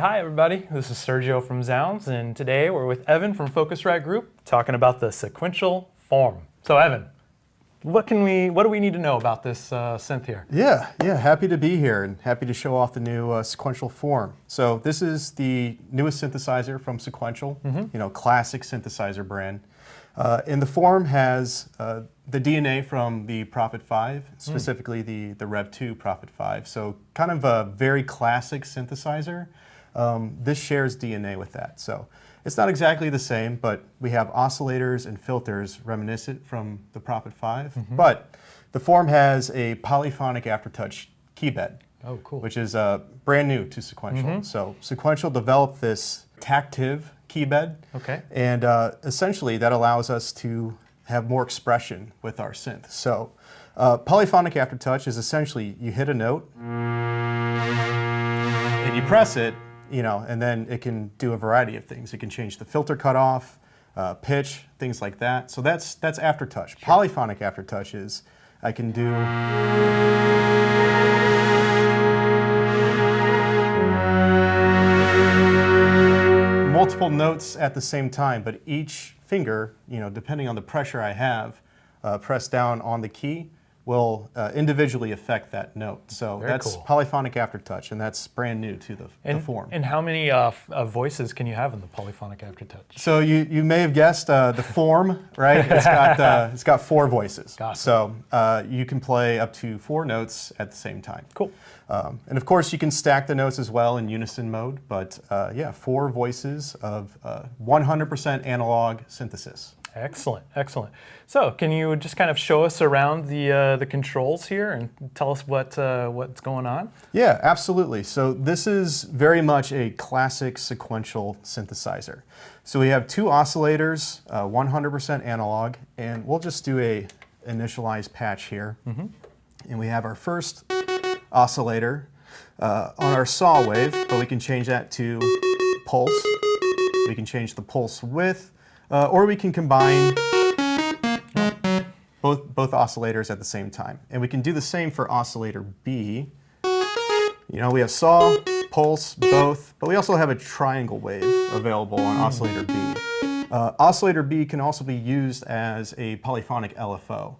Hi everybody, this is Sergio from zZounds, and today we're with Evan from Focusrite Group talking about the Sequential Fourm. So Evan, what do we need to know about this synth here? Yeah, happy to be here and happy to show off the new Sequential Fourm. So this is the newest synthesizer from Sequential, classic synthesizer brand. And the Fourm has the DNA from the Prophet 5, specifically the Rev 2 Prophet 5. So kind of a very classic synthesizer. This shares DNA with that. So it's not exactly the same, but we have oscillators and filters reminiscent from the Prophet 5. But the Fourm has a polyphonic aftertouch keybed, which is brand new to Sequential. So Sequential developed this tactive keybed, and essentially that allows us to have more expression with our synth. So polyphonic aftertouch is essentially you hit a note and you press it, and then it can do a variety of things. It can change the filter cutoff, pitch, things like that. So that's aftertouch. Sure. Polyphonic aftertouch is I can do multiple notes at the same time, but each finger, depending on the pressure I have, pressed down on the key, will individually affect that note. So that's polyphonic aftertouch, and that's brand new to the Fourm. And how many voices can you have in the polyphonic aftertouch? So you may have guessed the Fourm, right? It's got 4 voices. So you can play up to 4 notes at the same time. Cool. And of course you can stack the notes as well in unison mode, but 4 voices of 100% analog synthesis. Excellent, excellent. So can you just kind of show us around the controls here and tell us what's going on? Yeah, absolutely. So this is very much a classic sequential synthesizer. So we have 2 oscillators, 100% analog, and we'll just do a initialize patch here. And we have our first oscillator on our saw wave, but we can change that to pulse. We can change the pulse width. Or we can combine both oscillators at the same time. And we can do the same for oscillator B. We have saw, pulse, both, but we also have a triangle wave available on oscillator B. Oscillator B can also be used as a polyphonic LFO.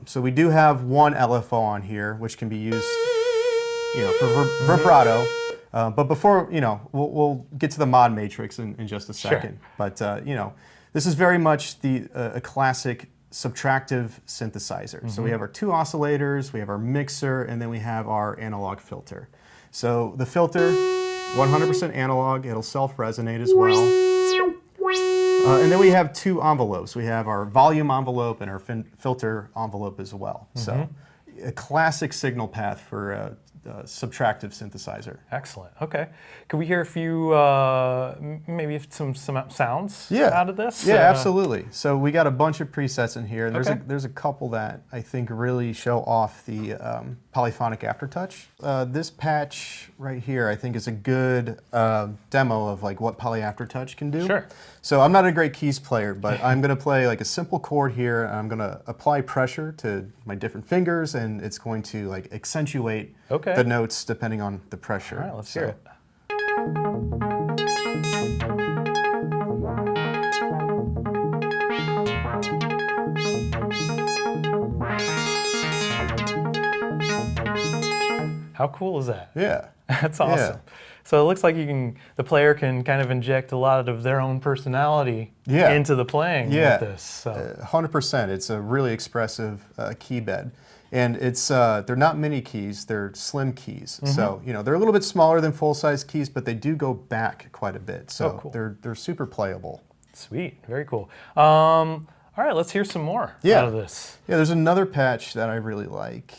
So we do have one LFO on here, which can be used for vibrato. But before, we'll get to the mod matrix in just a second. Sure. But, this is very much a classic subtractive synthesizer. So we have our 2 oscillators, we have our mixer, and then we have our analog filter. So the filter, 100% analog, it'll self-resonate as well. And then we have 2 envelopes. We have our volume envelope and our filter envelope as well. So a classic signal path for a subtractive synthesizer. Excellent. Okay. Could we hear a few, maybe some sounds out of this? Yeah, absolutely. So we got a bunch of presets in here. There's a couple that I think really show off the polyphonic aftertouch. This patch right here, I think, is a good demo of what poly aftertouch can do. Sure. So I'm not a great keys player, but I'm going to play a simple chord here. And I'm going to apply pressure to my different fingers, and it's going to accentuate the notes depending on the pressure. All right, let's hear it. How cool is that? Yeah. That's awesome. Yeah. So it looks like the player can kind of inject a lot of their own personality into the playing with this. So. 100%. It's a really expressive key bed. And they're not mini keys, they're slim keys. So, they're a little bit smaller than full-size keys, but they do go back quite a bit. So they're super playable. Sweet, very cool. All right, let's hear some more out of this. Yeah, there's another patch that I really like.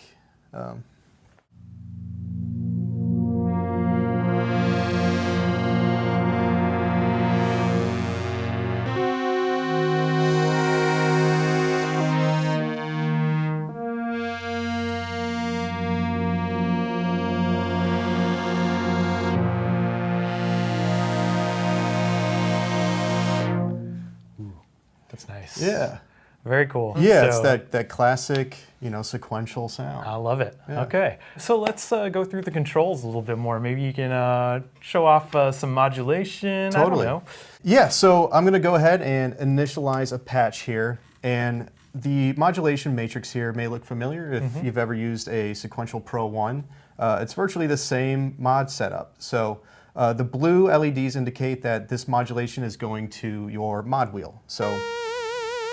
That's nice. Yeah. Very cool. Yeah, so, it's that classic sequential sound. I love it. Yeah. Okay, so let's go through the controls a little bit more. Maybe you can show off some modulation. Totally. I don't know. Yeah, so I'm going to go ahead and initialize a patch here. And the modulation matrix here may look familiar if you've ever used a Sequential Pro 1. It's virtually the same mod setup. So the blue LEDs indicate that this modulation is going to your mod wheel. So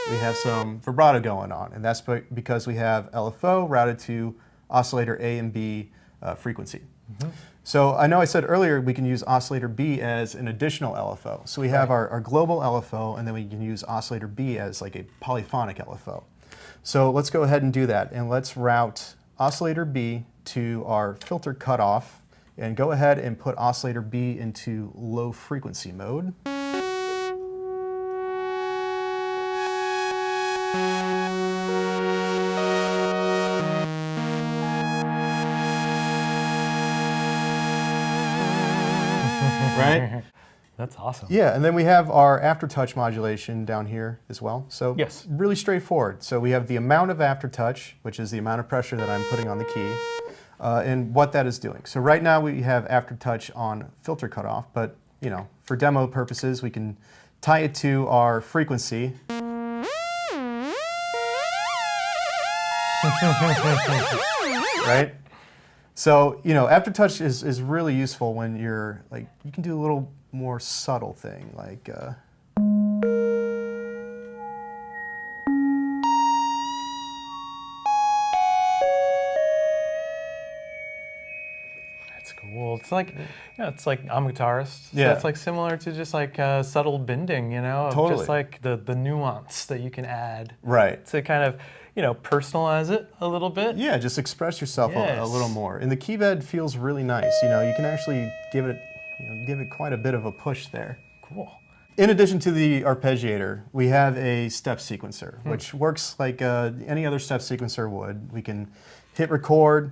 we have some vibrato going on, and that's because we have LFO routed to oscillator A and B frequency. So I know I said earlier we can use oscillator B as an additional LFO. So we have our global LFO, and then we can use oscillator B as like a polyphonic LFO. So let's go ahead and do that, and let's route oscillator B to our filter cutoff, and go ahead and put oscillator B into low frequency mode. Right? That's awesome. Yeah, and then we have our aftertouch modulation down here as well. So Yes. really straightforward. So we have the amount of aftertouch, which is the amount of pressure that I'm putting on the key, and what that is doing. So right now we have aftertouch on filter cutoff, but for demo purposes, we can tie it to our frequency. Right? So, aftertouch is really useful when you're you can do a little more subtle thing, like That's cool. It's like, it's like I'm a guitarist. So Yeah. it's like similar to just like subtle bending, of Totally. just like the nuance that you can add right. to kind of, personalize it a little bit. Yeah, just express yourself a Yes. little more. And the key bed feels really nice. You can actually give it quite a bit of a push there. Cool. In addition to the arpeggiator, we have a step sequencer, which works like any other step sequencer would. We can hit record,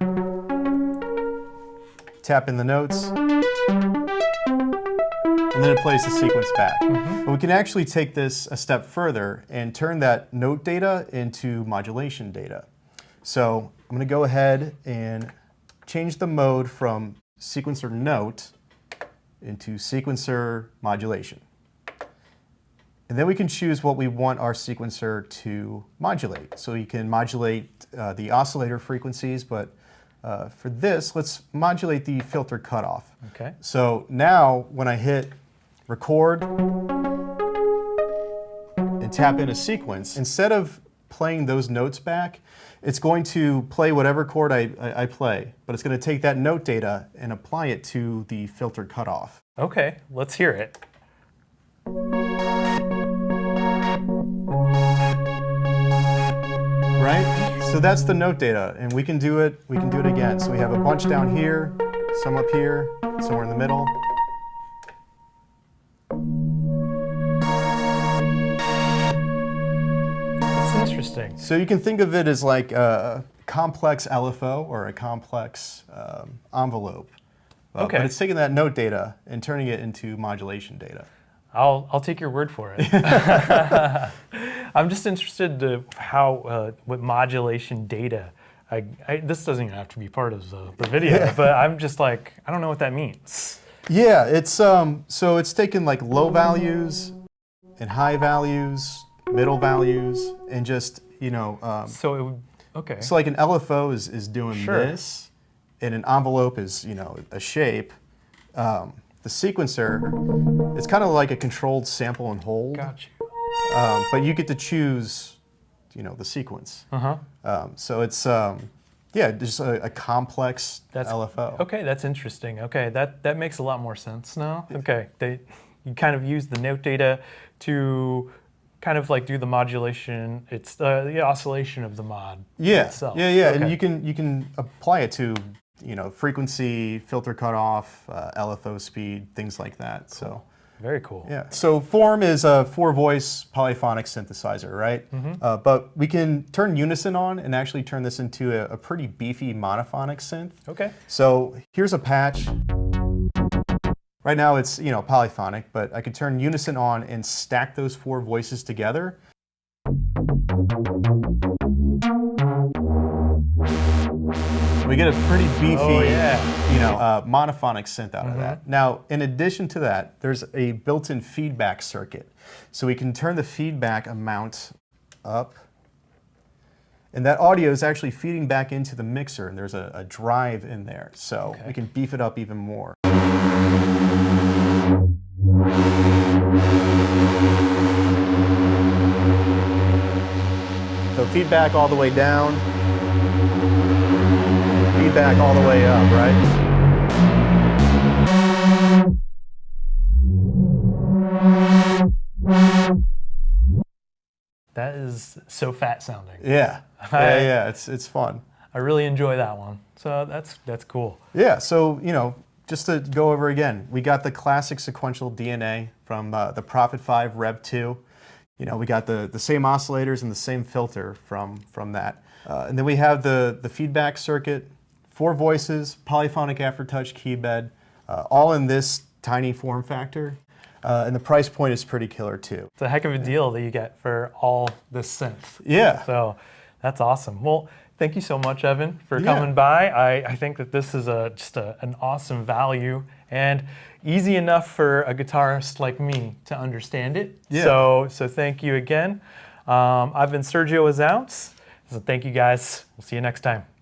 tap in the notes, and then it plays the sequence back. But we can actually take this a step further and turn that note data into modulation data. So I'm going to go ahead and change the mode from sequencer note into sequencer modulation. And then we can choose what we want our sequencer to modulate. So you can modulate the oscillator frequencies, but for this, let's modulate the filter cutoff. Okay. So now when I hit record and tap in a sequence, instead of playing those notes back, it's going to play whatever chord I play, but it's going to take that note data and apply it to the filter cutoff. Okay, let's hear it. Right? So that's the note data, and we can do it again. So we have a bunch down here, some up here, somewhere in the middle. That's interesting. So you can think of it as like a complex LFO or a complex envelope. Okay. But it's taking that note data and turning it into modulation data. I'll take your word for it. I'm just interested to how with modulation data. This doesn't even have to be part of the video, but I'm just like, I don't know what that means. Yeah, it's so it's taken like low values and high values, middle values, and just So it would, okay. so like an LFO is doing Sure. this, and an envelope is a shape. The sequencer, it's kind of like a controlled sample and hold, Got you. but you get to choose, the sequence. So it's just a complex LFO. Okay, that's interesting. Okay, that makes a lot more sense now. Okay, you kind of use the note data to kind of like do the modulation. It's the oscillation of the mod itself. Yeah, Okay. and you can apply it to frequency, filter cutoff, LFO speed, things like that. So Very cool. yeah. So Fourm is a 4-voice polyphonic synthesizer, right? But we can turn unison on and actually turn this into a pretty beefy monophonic synth. Okay. So here's a patch. Right now it's polyphonic, but I could turn unison on and stack those 4 voices together. We get a pretty beefy, Oh, yeah. monophonic synth out of that. Now, in addition to that, there's a built-in feedback circuit. So we can turn the feedback amount up. And that audio is actually feeding back into the mixer, and there's a drive in there. So we can beef it up even more. So feedback all the way down, feedback all the way up, right? That is so fat sounding. Yeah, yeah, it's fun. I really enjoy that one. So that's cool. Yeah, so, just to go over again, we got the classic sequential DNA from the Prophet 5 Rev 2. We got the same oscillators and the same filter from that. And then we have the feedback circuit, 4 voices, polyphonic aftertouch keybed, all in this tiny form factor. And the price point is pretty killer too. It's a heck of a deal that you get for all this synth. Yeah. So that's awesome. Well, thank you so much, Evan, for coming by. I think that this is just an awesome value and easy enough for a guitarist like me to understand it. Yeah. So thank you again. I've been Sergio zZounds. So thank you guys. We'll see you next time.